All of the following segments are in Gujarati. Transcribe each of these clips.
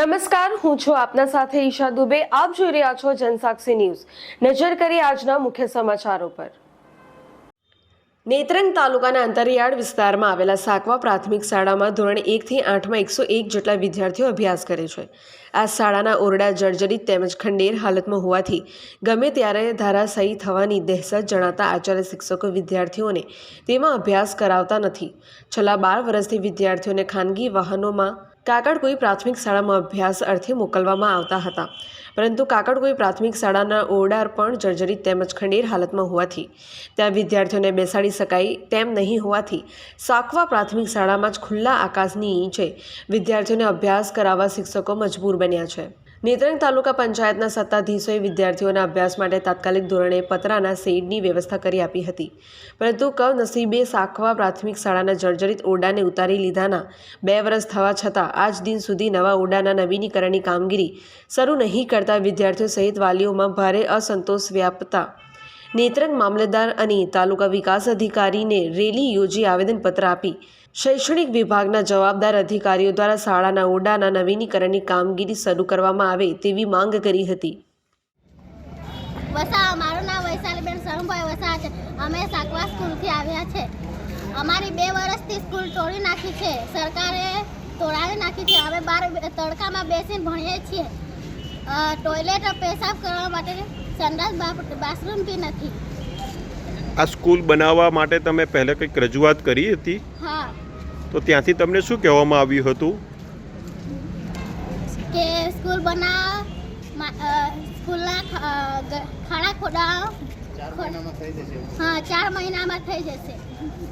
નમસ્કાર, હું છું આપના સાથે ઈશા દુબે. આપ જોઈ રહ્યા છો જનસાક્ષી ન્યૂઝ. નજર કરી આજના મુખ્ય સમાચારો પર. નેત્રંગ તાલુકાના અંતરિયાળ વિસ્તારમાં આવેલા સાકવા પ્રાથમિક શાળામાં ધોરણ 1 થી 8માં 101 જેટલા વિદ્યાર્થીઓ અભ્યાસ કરે છે. આ શાળાના ઓરડા જર્જરિત તેમજ ખંડેર હાલતમાં હોવાથી ગમે ત્યારે ધારાશાયી થવાની દહેશત જણાતા આચાર્ય શિક્ષકો વિદ્યાર્થીઓને તેમાં અભ્યાસ કરાવતા નથી. છેલ્લા 12 વર્ષથી વિદ્યાર્થીઓને ખાનગી વાહનોમાં કાકડકોઈ પ્રાથમિક શાળામાં અભ્યાસ અર્થે મોકલવામાં આવતા હતા, પરંતુ કાકડકોઈ પ્રાથમિક શાળાના ઓરડા પણ જર્જરિત તેમજ ખંડેર હાલતમાં હોવાથી ત્યાં વિદ્યાર્થીઓને બેસાડી શકાય તેમ નહીં હોવાથી સાકવા પ્રાથમિક શાળામાં જ ખુલ્લા આકાશની નીચે વિદ્યાર્થીઓને અભ્યાસ કરાવવા શિક્ષકો મજબૂર બન્યા છે. નેત્રંગ તાલુકા પંચાયતના સત્તાધીશોએ વિદ્યાર્થીઓના અભ્યાસ માટે તાત્કાલિક ધોરણે પતરાના શેડની વ્યવસ્થા કરી આપી હતી, પરંતુ કમનસીબે સાકવા પ્રાથમિક શાળાના જર્જરિત ઓરડાને ઉતારી લીધાના 2 વર્ષ થવા છતાં આજ દિન સુધી નવા ઓરડાના નવીનીકરણની કામગીરી શરૂ નહીં કરતા વિદ્યાર્થીઓ સહિત વાલીઓમાં ભારે અસંતોષ વ્યાપતા નેત્રંગ મામલતદાર અને તાલુકા વિકાસ અધિકારીને રેલી યોજી આવેદનપત્ર આપી શૈક્ષણિક વિભાગના જવાબદાર અધિકારીઓ દ્વારા શાળાના ઓરડાના નવીનીકરણની કામગીરી શરૂ કરવામાં આવે તેવી માંગ કરી હતી. મારું નામ વૈશાલીબેન શરણભાઈ વસા છે. અમે સાકવા સ્કૂલથી આવ્યા છે. અમારી 2 વર્ષથી સ્કૂલ તોડી નાખી છે. સરકારે તોડાવી નાખી છે. અમે બહાર તડકામાં બેસીને ભણીએ છીએ. ટોયલેટ પેશાબ કરવા માટે સંડાસ બાથરૂમ બી નથી. આ સ્કૂલ બનાવવા માટે તમે પહેલાં કંઈક રજૂઆત કરી હતી? હા. તો ત્યાંથી તમને શું કહેવામાં આવ્યું હતું? કે સ્કૂલ સ્કૂલના ખાડા ખોદાવો. 4 મહિનામાં થઈ જશે.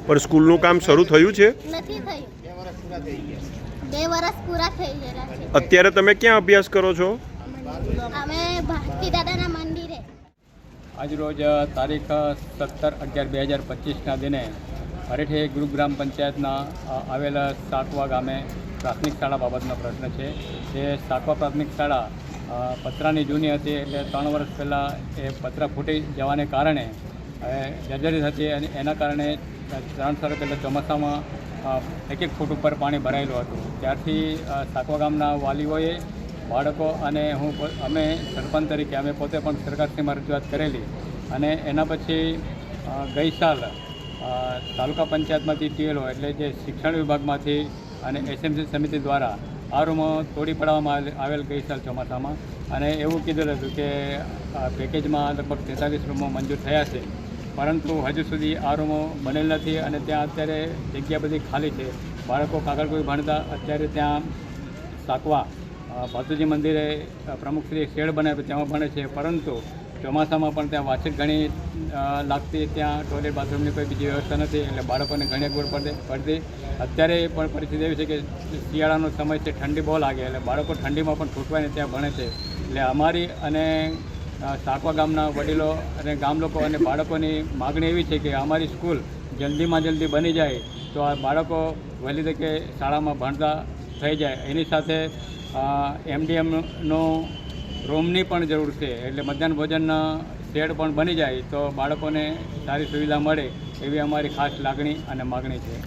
પણ સ્કૂલનું કામ શરૂ થયું છે? નથી થયું. 2 વર્ષ પૂરા થઈ ગયા છે. અત્યારે તમે ક્યાં અભ્યાસ કરો છો? અમે ભારતી દાદાના મંદિરે. આજરોજ તારીખ 17/11/2025ના દિને હરેઠે ગુરુગ્રામ પંચાયતના આવેલા સાકવા ગામે પ્રાથમિક શાળા બાબતનો પ્રશ્ન છે. એ સાકવા પ્રાથમિક શાળા પતરાની જૂની હતી, એટલે 3 વર્ષ પહેલાં એ પતરા ફૂટી જવાને કારણે જર્જરિત હતી અને એના કારણે 3 વર્ષ પહેલાં ચોમાસામાં 1 ફૂટ ઉપર પાણી ભરાયેલું હતું. ત્યારથી સાકવા ગામના વાલીઓએ બાળકો અને અમે સરપંચ તરીકે અમે પોતે પણ સરકારશ્રીમાં રજૂઆત કરેલી અને એના પછી ગઈ સાલ તાલુકા પંચાયતમાંથી ટીએલઓ એટલે જે શિક્ષણ વિભાગમાંથી અને એસએમસી સમિતિ દ્વારા આ રૂમો તોડી પાડવામાં આવેલ ગઈ સાલ ચોમાસામાં, અને એવું કીધેલું હતું કે પેકેજમાં લગભગ 43 રૂમો મંજૂર થયા છે, પરંતુ હજુ સુધી આ રૂમો બનેલ નથી અને ત્યાં અત્યારે જગ્યા બધી ખાલી છે. બાળકો કાકડકોઈ ભણતા અત્યારે ત્યાં સાકવા ભાતુજી મંદિરે પ્રમુખશ્રીએ શેડ બનાવ્યો તેમાં ભણે છે, પરંતુ ચોમાસામાં પણ ત્યાં વાછીટ ઘણી લાગતી, ત્યાં ટોયલેટ બાથરૂમની કોઈ બીજી વ્યવસ્થા નથી, એટલે બાળકોને ઘણી અગવડ પડતી. અત્યારે પણ પરિસ્થિતિ એવી છે કે શિયાળાનો સમય છે, ઠંડી બહુ લાગે, એટલે બાળકો ઠંડીમાં પણ ઠૂંઠવાઈને ત્યાં ભણે છે. એટલે અમારી અને સાકવા ગામના વડીલો અને ગામ લોકો અને બાળકોની માગણી એવી છે કે અમારી સ્કૂલ જલ્દીમાં જલ્દી બની જાય તો આ બાળકો વહેલી તકે શાળામાં ભણતા થઈ જાય. એની સાથે એમડીએમનો રૂમની પણ જરૂર છે, એટલે મધ્યાહન ભોજનના શેડ પણ બની જાય તો બાળકોને સારી સુવિધા મળે એવી અમારી ખાસ લાગણી અને માગણી છે.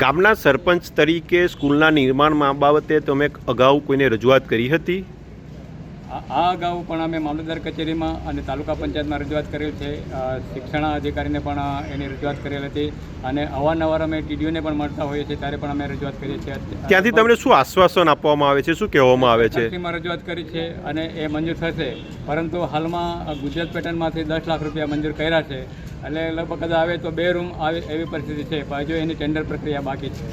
ગામના સરપંચ તરીકે સ્કૂલના નિર્માણ બાબતે તમે અગાઉ કોઈને રજૂઆત કરી હતી? આ અગાઉ પણ અમે મામલતદાર કચેરીમાં અને તાલુકા પંચાયતમાં રજૂઆત કરેલ છે. શિક્ષણ અધિકારીને પણ એની રજૂઆત કરેલ હતી અને અવારનવાર અમે ટીડીઓને પણ મળતા હોઈએ છીએ, ત્યારે પણ અમે રજૂઆત કરીએ છીએ. ત્યાંથી તમને શું આશ્વાસન આપવામાં આવે છે, શું કહેવામાં આવે છે? રજૂઆત કરી છે અને એ મંજૂર થશે, પરંતુ હાલમાં ગુજરાત પેટર્નમાંથી 10 લાખ રૂપિયા મંજૂર કર્યા છે, એટલે લગભગ કદાચ આવે તો 2 રૂમ આવે એવી પરિસ્થિતિ છે, પણ હજુ એની ટેન્ડર પ્રક્રિયા બાકી છે.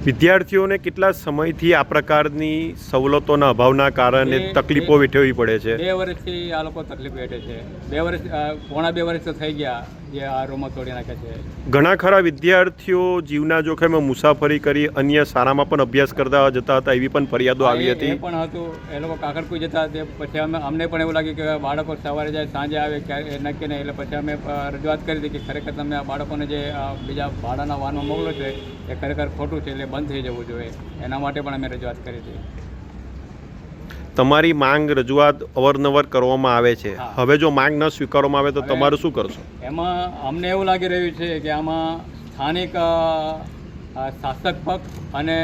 વિદ્યાર્થીઓને કેટલા સમયથી આ પ્રકારની સવલતોના અભાવના કારણે તકલીફો વેઠવી પડે છે? 2 વર્ષથી આ લોકો તકલીફ વેઠે છે. 2 વર્ષ પોણા 2 વર્ષ તો થઈ ગયા જે આ રૂમો તોડી નાખે છે. ઘણા ખરા વિદ્યાર્થીઓ જીવના જોખમે મુસાફરી કરી અન્ય શાળામાં પણ અભ્યાસ કરતા જતા હતા, એવી પણ ફરિયાદો આવી હતી. એ પણ હતું, એ લોકો કાકડકોઈ જતા તે પછી અમને પણ એવું લાગ્યું કે બાળકો સવારે જાય સાંજે આવે ક્યારે એ નક્કી નહીં, એટલે પછી અમે રજૂઆત કરી હતી કે ખરેખર તમે આ બાળકોને જે બીજા ભાડાના વાહનો મોકલો છે એ ખરેખર ખોટું છે, એટલે બંધ થઈ જવું જોઈએ. એના માટે પણ અમે રજૂઆત કરી હતી. તમારી માંગ રજૂઆત અવારનવાર કરવામાં આવે છે, હવે જો માંગ ન સ્વીકારવામાં આવે તો તમારું શું કરશો? એમાં અમને એવું લાગી રહ્યું છે કે આમાં સ્થાનિક શાસક પક્ષ અને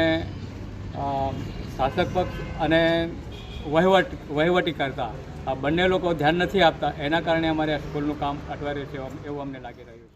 શાસક પક્ષ અને વહીવટી કરતા આ બંને લોકો ધ્યાન નથી આપતા, એના કારણે અમારે આ સ્કૂલનું કામ અટવાઈ રહ્યું છે એવું અમને લાગી રહ્યું છે.